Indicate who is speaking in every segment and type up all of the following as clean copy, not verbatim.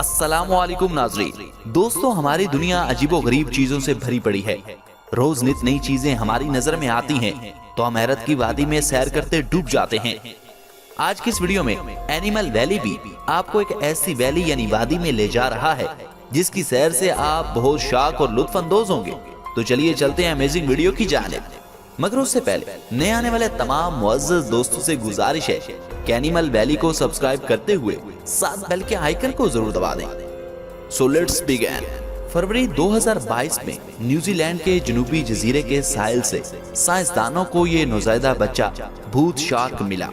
Speaker 1: अस्सलाम वालेकुम नाज़रीन। दोस्तों, हमारी दुनिया अजीबो गरीब चीजों से भरी पड़ी है। रोज नित नई चीजें हमारी नजर में आती हैं तो हम हैरत की वादी में सैर करते डूब जाते हैं। आज की इस वीडियो में एनिमल वैली भी आपको एक ऐसी वैली यानी वादी में ले जा रहा है जिसकी सैर से आप बहुत शाक और लुत्फ अंदोज होंगे। तो चलिए चलते हैं अमेजिंग वीडियो की जानिब। मगर उससे पहले नए आने वाले तमाम मुअज़्ज़ज़ दोस्तों से गुजारिश है कि एनिमल वैली को सब्सक्राइब करते हुए साथ बेल के आइकन को जरूर दबा दें। So let's begin. फरवरी 2022 में न्यूजीलैंड के जनूबी जजीरे के साहिल से साइंसदानों को ये नौज़ायदा बच्चा भूत शार्क मिला।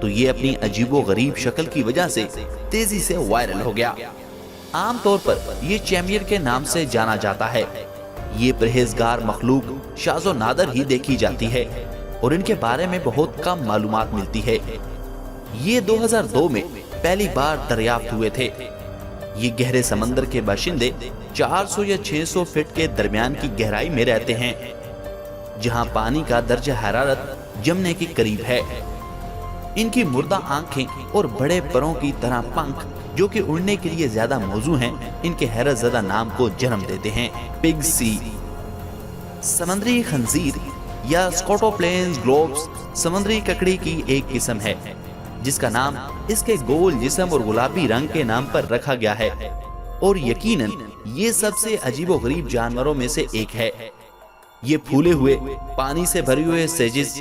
Speaker 1: तो ये अपनी अजीबो गरीब शक्ल की वजह से तेजी से वायरल हो गया। आमतौर पर ये चैम्पियन के नाम से जाना जाता है। ये परहेजगार मखलूक शाज़ो नादर ही देखी जाती है और इनके बारे में बहुत कम मालूमात मिलती है। ये 2002 में पहली बार दरियाफ्त हुए थे। ये गहरे समंदर के बाशिंदे 400 या 600 फीट के दरमियान की गहराई में रहते हैं, जहां पानी का दर्जा हरारत जमने के करीब है। इनकी मुर्दा आंखें और बड़े परों की तरह पंख जो कि उड़ने के लिए ज्यादा मौजू हैं, इनके हैरत ज़दा नाम को जन्म देते हैं पिग सी। समंदरी खंजीर या स्कॉटोप्लेन्स ग्लोब्स समुद्री ककड़ी की एक किस्म है जिसका नाम इसके गोल जिस्म और गुलाबी रंग के नाम पर रखा गया है और यकीनन ये सबसे अजीबो गरीब जानवरों में से एक है। ये फूले हुए पानी से भरे हुए सेजिस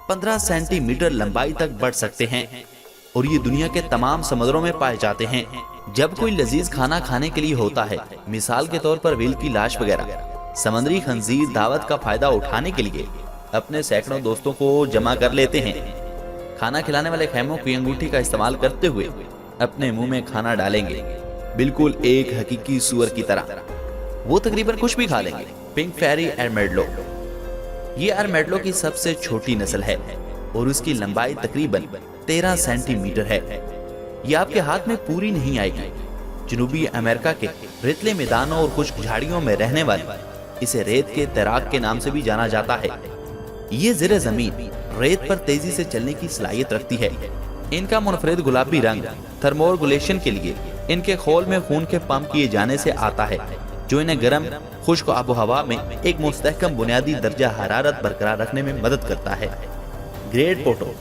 Speaker 1: 15 सेंटीमीटर लंबाई तक बढ़ सकते हैं और ये दुनिया के तमाम समुद्रों में पाए जाते हैं। जब कोई लजीज खाना खाने के लिए होता है, मिसाल के तौर पर व्हेल की लाश वगैरह, समुद्री खंजीर दावत का फायदा उठाने के लिए अपने सैकड़ों दोस्तों को जमा कर लेते हैं। खाना खिलाने वाले खैमों की अंगूठी का इस्तेमाल करते हुए अपने मुंह में खाना डालेंगे, बिल्कुल एक हकीकी सुअर की तरह। वो तकरीबन कुछ भी खा लेंगे। पिंक फेरी आर्मेडलो, ये आर्मेडलो की सबसे छोटी नस्ल है और उसकी लंबाई तकरीबन 13 सेंटीमीटर है। ये आपके हाथ में पूरी नहीं आएगी। जनूबी अमेरिका के रेतले मैदानों और कुछ झाड़ियों में रहने वाले इसे रेत के तैराक के नाम से भी जाना जाता है। ये ज़ेरे ज़मीन रेत पर तेजी से चलने की सलाहियत रखती है। इनका मुनफरिद गुलाबी रंग थर्मोरेगुलेशन के लिए इनके खोल में खून के पंप किए जाने से आता है, जो इन्हें गर्म खुश्क आबो हवा में एक मुस्तहकम बुनियादी दर्जा हरारत बरकरार रखने में मदद करता है। ग्रेट पोटो,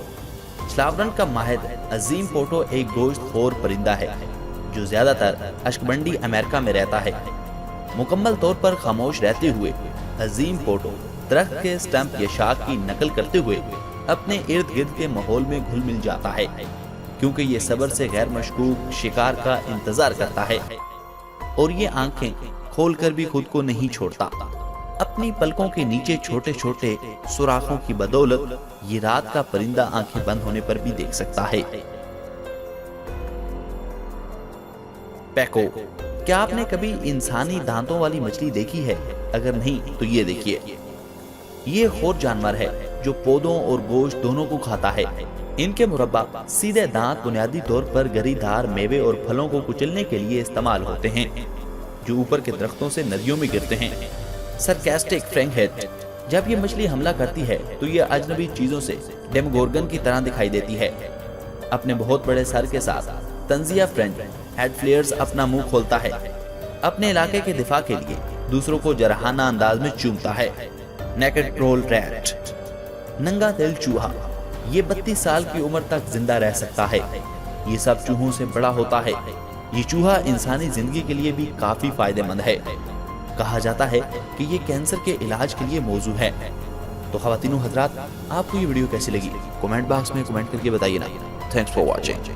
Speaker 1: स्लावरन का माहिर अजीम पोटो एक गोश्तखोर परिंदा है जो ज्यादातर अश्कबंडी अमेरिका में रहता है। मुकम्मल तौर पर खामोश रहते हुए अजीम पोटो दरख्त के स्टंप या शाख की नकल करते हुए अपने इर्द गिर्द के माहौल में घुल मिल जाता है, क्योंकि ये सब्र से गैर मशकूक शिकार का इंतजार करता है और ये आंखें खोलकर भी खुद को नहीं छोड़ता। अपनी पलकों के नीचे छोटे छोटे सुराखों की बदौलत ये रात का परिंदा आंखें बंद होने पर भी देख सकता है। पैको, क्या आपने कभी इंसानी दांतों वाली मछली देखी है? अगर नहीं तो ये देखिए। ये खोर जानवर है जो पौधों और गोश्त दोनों को खाता है। इनके मुरब्बा सीधे दांत बुनियादी तौर पर गरीदार मेवे और फलों को कुचलने के लिए इस्तेमाल होते हैं, जो ऊपर के दरख्तों से नदियों में गिरते हैं। सरकास्टिक फ्रैंकहेड, जब ये मछली हमला करती है तो ये अजनबी चीजों से डेमोगोर्गन की तरह दिखाई देती है। अपने बहुत बड़े सर के साथ तंजिया फ्रेंच हेड फ्लेयर्स अपना मुंह खोलता है। अपने इलाके के दिफा के लिए दूसरों को जराहाना अंदाज में चूमता है। नेकेड ट्रोल रैट, नंगा दिल चूहा, ये 32 साल की उम्र तक जिंदा रह सकता है। ये सब चूहों से बड़ा होता है। ये चूहा इंसानी जिंदगी के लिए भी काफी फायदेमंद है। कहा जाता है कि ये कैंसर के इलाज के लिए मौजू है। तो ख़वातीनो हज़रात, आपको ये वीडियो कैसी लगी? कमेंट बॉक्स में कमेंट करके बताइए ना। Thanks for watching.